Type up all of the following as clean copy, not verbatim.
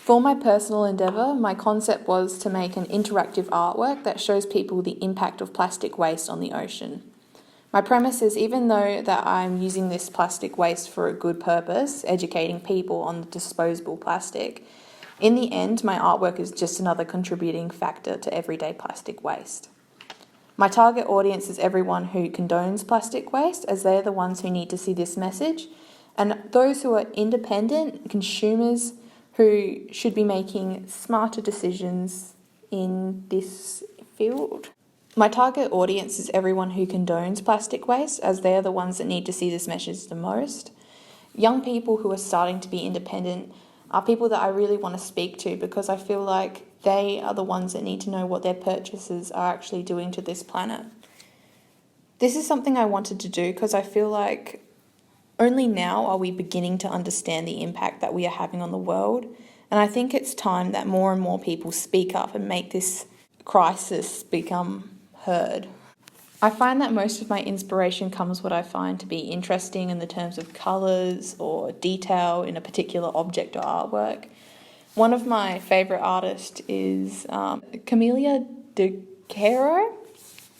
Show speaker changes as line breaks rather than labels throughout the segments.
For my personal endeavour, my concept was to make an interactive artwork that shows people the impact of plastic waste on the ocean. My premise is, even though that I'm using this plastic waste for a good purpose, educating people on the disposable plastic, in the end, my artwork is just another contributing factor to everyday plastic waste. My target audience is everyone who condones plastic waste, as they're the ones who need to see this message, and those who are independent consumers who should be making smarter decisions in this field. My target audience is everyone who condones plastic waste, as they are the ones that need to see this message the most. Young people who are starting to be independent are people that I really want to speak to, because I feel like they are the ones that need to know what their purchases are actually doing to this planet. This is something I wanted to do because I feel like only now are we beginning to understand the impact that we are having on the world, and I think it's time that more and more people speak up and make this crisis become heard. I find that most of my inspiration comes what I find to be interesting in the terms of colours or detail in a particular object or artwork. One of my favourite artists is Camelia de Caro.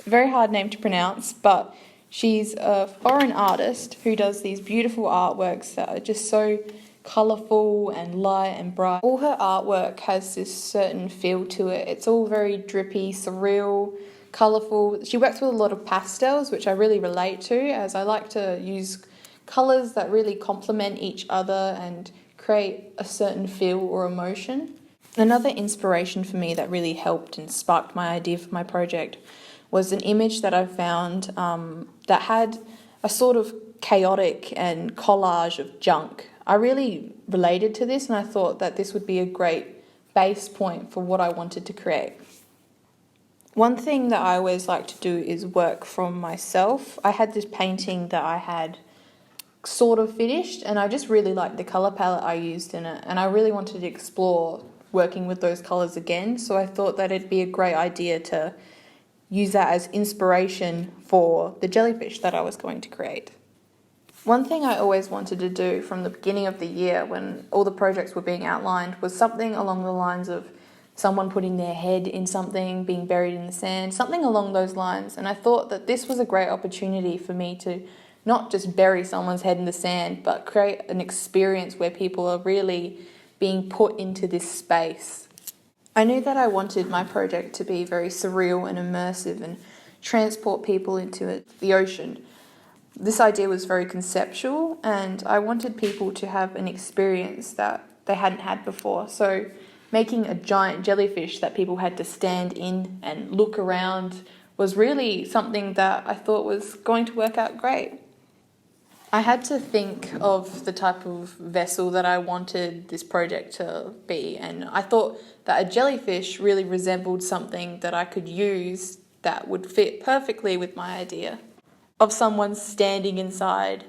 Very hard name to pronounce, but she's a foreign artist who does these beautiful artworks that are just so colourful and light and bright. All her artwork has this certain feel to it. It's all very drippy, surreal, colourful. She works with a lot of pastels, which I really relate to, as I like to use colours that really complement each other and create a certain feel or emotion. Another inspiration for me that really helped and sparked my idea for my project was an image that I found that had a sort of chaotic and collage of junk. I really related to this, and I thought that this would be a great base point for what I wanted to create. One thing that I always like to do is work from myself. I had this painting that I had sort of finished, and I just really liked the colour palette I used in it, and I really wanted to explore working with those colours again, so I thought that it'd be a great idea to use that as inspiration for the jellyfish that I was going to create. One thing I always wanted to do from the beginning of the year, when all the projects were being outlined, was something along the lines of someone putting their head in something, being buried in the sand, something along those lines. And I thought that this was a great opportunity for me to not just bury someone's head in the sand, but create an experience where people are really being put into this space. I knew that I wanted my project to be very surreal and immersive and transport people into the ocean. This idea was very conceptual, and I wanted people to have an experience that they hadn't had before. So making a giant jellyfish that people had to stand in and look around was really something that I thought was going to work out great. I had to think of the type of vessel that I wanted this project to be, and I thought that a jellyfish really resembled something that I could use that would fit perfectly with my idea of someone standing inside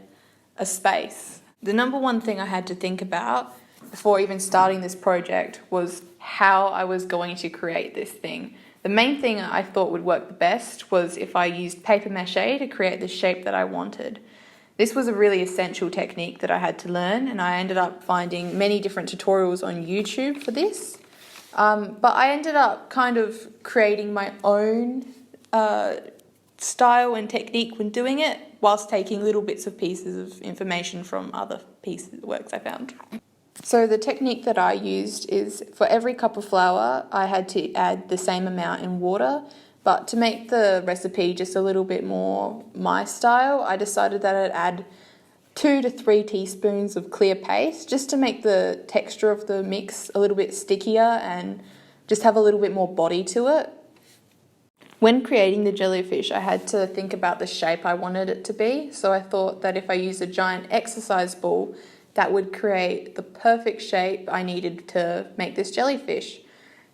a space. The number one thing I had to think about before even starting this project was how I was going to create this thing. The main thing I thought would work the best was if I used paper mache to create the shape that I wanted. This was a really essential technique that I had to learn, and I ended up finding many different tutorials on YouTube for this. But I ended up kind of creating my own style and technique when doing it, whilst taking little bits of pieces of information from other works I found. So the technique that I used is, for every cup of flour, I had to add the same amount in water. But to make the recipe just a little bit more my style, I decided that I'd add 2 to 3 teaspoons of clear paste, just to make the texture of the mix a little bit stickier and just have a little bit more body to it. When creating the jellyfish, I had to think about the shape I wanted it to be. So I thought that if I used a giant exercise ball, that would create the perfect shape I needed to make this jellyfish.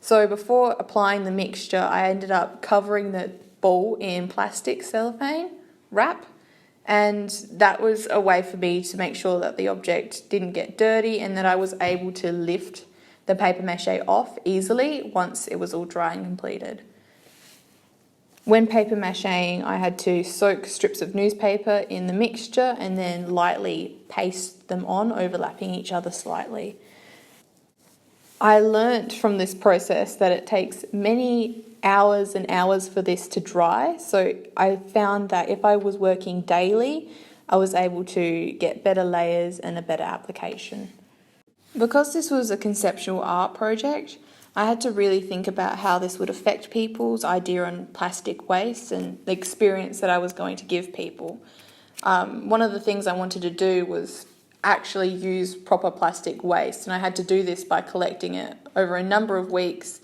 So before applying the mixture, I ended up covering the ball in plastic cellophane wrap, and that was a way for me to make sure that the object didn't get dirty and that I was able to lift the paper mache off easily once it was all dry and completed. When paper macheing, I had to soak strips of newspaper in the mixture and then lightly paste them on, overlapping each other slightly. I learnt from this process that it takes many hours and hours for this to dry. So I found that if I was working daily, I was able to get better layers and a better application. Because this was a conceptual art project, I had to really think about how this would affect people's idea on plastic waste and the experience that I was going to give people. One of the things I wanted to do was actually use proper plastic waste, and I had to do this by collecting it over a number of weeks.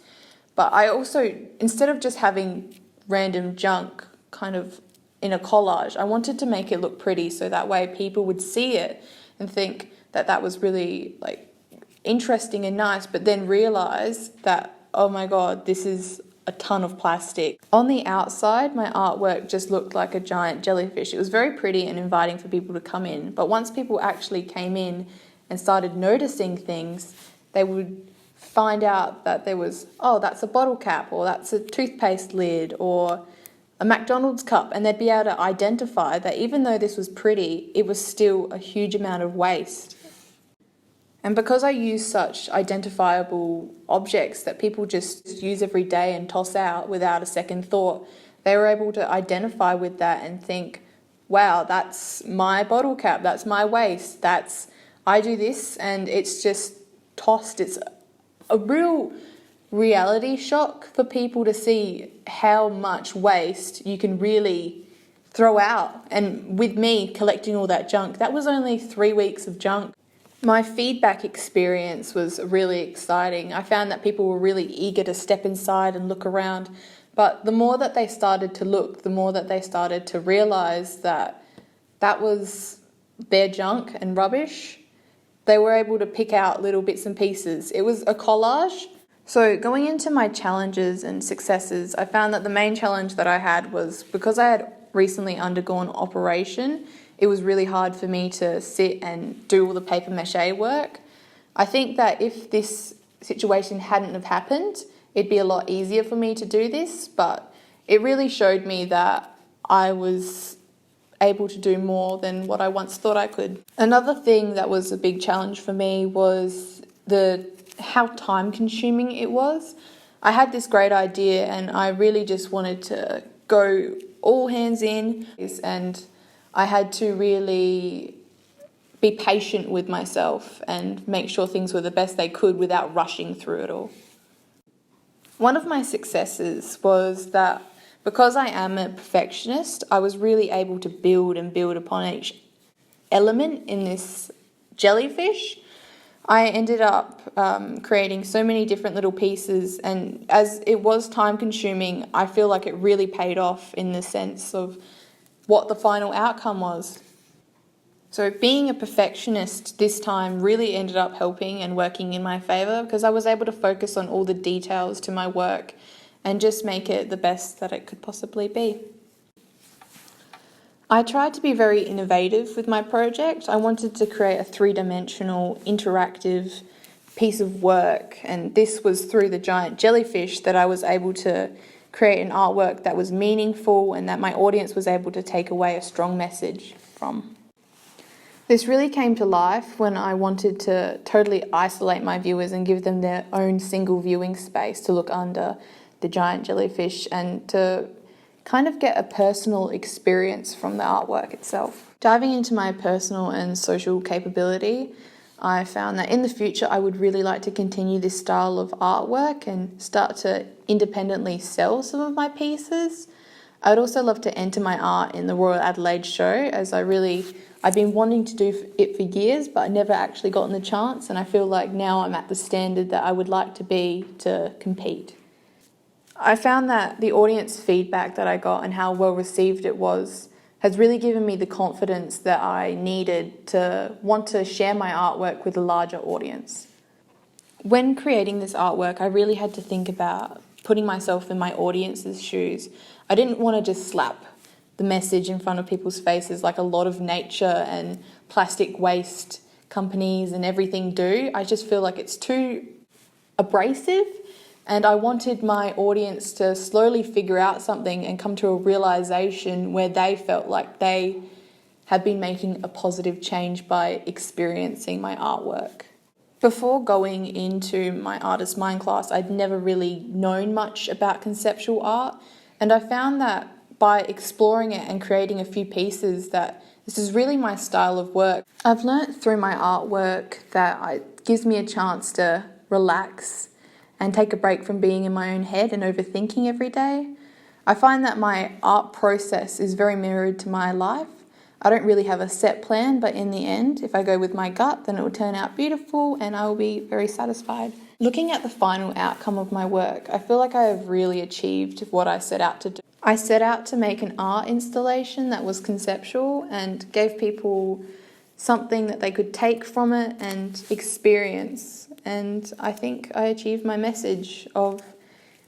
But I also, instead of just having random junk kind of in a collage, I wanted to make it look pretty so that way people would see it and think that that was really interesting and nice, but then realise that, oh my god, this is a ton of plastic. On the outside, my artwork just looked like a giant jellyfish. It was very pretty and inviting for people to come in, but once people actually came in and started noticing things, they would find out that there was, oh, that's a bottle cap, or that's a toothpaste lid, or a McDonald's cup, and they'd be able to identify that even though this was pretty, it was still a huge amount of waste. And because I use such identifiable objects that people just use every day and toss out without a second thought, they were able to identify with that and think, wow, that's my bottle cap, that's my waste, I do this and it's just tossed. It's a real reality shock for people to see how much waste you can really throw out. And with me collecting all that junk, that was only 3 weeks of junk. My feedback experience was really exciting. I found that people were really eager to step inside and look around. But the more that they started to look, the more that they started to realise that that was their junk and rubbish. They were able to pick out little bits and pieces. It was a collage. So going into my challenges and successes, I found that the main challenge that I had was because I had recently undergone operation, it was really hard for me to sit and do all the paper mache work. I think that if this situation hadn't have happened, it'd be a lot easier for me to do this, but it really showed me that I was able to do more than what I once thought I could. Another thing that was a big challenge for me was how time consuming it was. I had this great idea and I really just wanted to go all hands in, and I had to really be patient with myself and make sure things were the best they could without rushing through it all. One of my successes was that because I am a perfectionist, I was really able to build and build upon each element in this jellyfish. I ended up creating so many different little pieces, and as it was time consuming, I feel like it really paid off in the sense of what the final outcome was. So being a perfectionist this time really ended up helping and working in my favour because I was able to focus on all the details to my work and just make it the best that it could possibly be. I tried to be very innovative with my project. I wanted to create a 3-dimensional interactive piece of work, and this was through the giant jellyfish that I was able to create an artwork that was meaningful and that my audience was able to take away a strong message from. This really came to life when I wanted to totally isolate my viewers and give them their own single viewing space to look under the giant jellyfish and to kind of get a personal experience from the artwork itself. Diving into my personal and social capability, I found that in the future I would really like to continue this style of artwork and start to independently sell some of my pieces. I'd also love to enter my art in the Royal Adelaide show, as I've been wanting to do it for years, but I never actually gotten the chance, and I feel like now I'm at the standard that I would like to be to compete. I found that the audience feedback that I got and how well received it was has really given me the confidence that I needed to want to share my artwork with a larger audience. When creating this artwork, I really had to think about putting myself in my audience's shoes. I didn't want to just slap the message in front of people's faces like a lot of nature and plastic waste companies and everything do. I just feel like it's too abrasive, and I wanted my audience to slowly figure out something and come to a realisation where they felt like they had been making a positive change by experiencing my artwork. Before going into my Artist Mind class, I'd never really known much about conceptual art, and I found that by exploring it and creating a few pieces that this is really my style of work. I've learnt through my artwork that it gives me a chance to relax and take a break from being in my own head and overthinking every day. I find that my art process is very mirrored to my life. I don't really have a set plan, but in the end, if I go with my gut, then it will turn out beautiful and I will be very satisfied. Looking at the final outcome of my work, I feel like I have really achieved what I set out to do. I set out to make an art installation that was conceptual and gave people something that they could take from it and experience. And I think I achieved my message of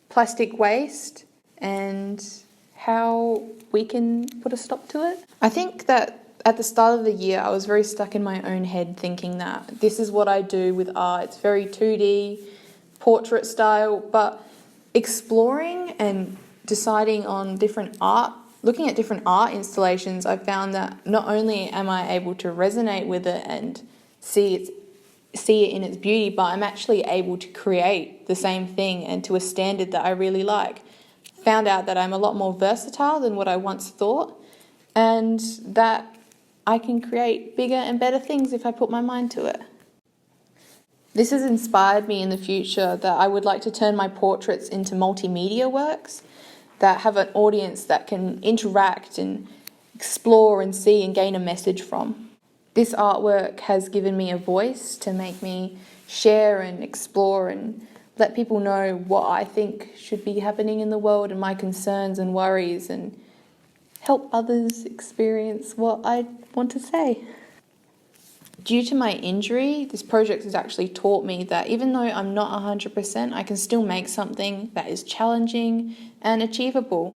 plastic waste and how we can put a stop to it. I think that at the start of the year, I was very stuck in my own head thinking that this is what I do with art. It's very 2D, portrait style, but exploring and deciding on different art, looking at different art installations, I found that not only am I able to resonate with it and see it in its beauty, but I'm actually able to create the same thing and to a standard that I really like. Found out that I'm a lot more versatile than what I once thought, and that I can create bigger and better things if I put my mind to it. This has inspired me in the future that I would like to turn my portraits into multimedia works that have an audience that can interact and explore and see and gain a message from. This artwork has given me a voice to make me share and explore and let people know what I think should be happening in the world and my concerns and worries, and help others experience what I want to say. Due to my injury, this project has actually taught me that even though I'm not 100%, I can still make something that is challenging and achievable.